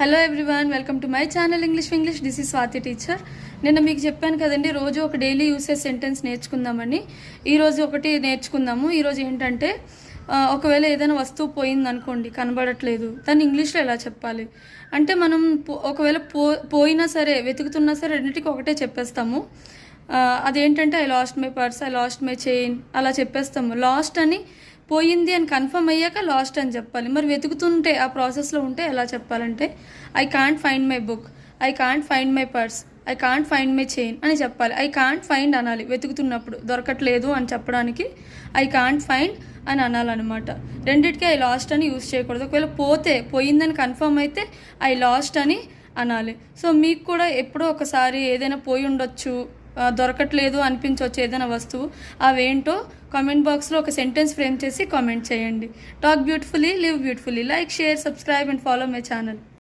Hello everyone, welcome to my channel English. This is Swathi teacher. నిన్న మీకు చెప్పాను కదండి, రోజు ఒక డైలీ యూసేజ్ సెంటెన్స్ నేర్చుకుందామని. ఈరోజు ఒకటి నేర్చుకుందాము. ఈరోజు ఏంటంటే, ఒకవేళ ఏదైనా వస్తువు పోయింది అనుకోండి, కనబడట్లేదు, దాన్ని ఇంగ్లీష్లో ఎలా చెప్పాలి అంటే, మనం ఒకవేళ పోయినా సరే, వెతుకుతున్నా సరే, రెండింటికి ఒకటే చెప్పేస్తాము. అదేంటంటే, I lost my purse, I lost my chain అలా చెప్పేస్తాము. లాస్ట్ అని పోయింది అని కన్ఫర్మ్ అయ్యాక లాస్ట్ అని చెప్పాలి. మరి వెతుకుతుంటే ఆ ప్రాసెస్లో ఉంటే ఎలా చెప్పాలంటే, I can't find my book, I can't find my purse, I can't find my chain అని చెప్పాలి. ఐ కాంట్ ఫైండ్ అనాలి, వెతుకుతున్నప్పుడు దొరకట్లేదు అని చెప్పడానికి ఐ కాంట్ ఫైండ్ అని అనాలన్నమాట. రెండిటికి ఐ లాస్ట్ అని యూజ్ చేయకూడదు. ఒకవేళ పోయిందని కన్ఫర్మ్ అయితే ఐ లాస్ట్ అని అనాలి. సో మీకు కూడా ఎప్పుడో ఒకసారి ఏదైనా పోయి ఉండొచ్చు, దొరకట్లేదు అనిపించవచ్చు ఏదైనా వస్తువు. అవేంటో కామెంట్ బాక్స్లో ఒక సెంటెన్స్ ఫ్రేమ్ చేసి కామెంట్ చేయండి. Talk beautifully, live beautifully. Like, share, subscribe and follow my channel.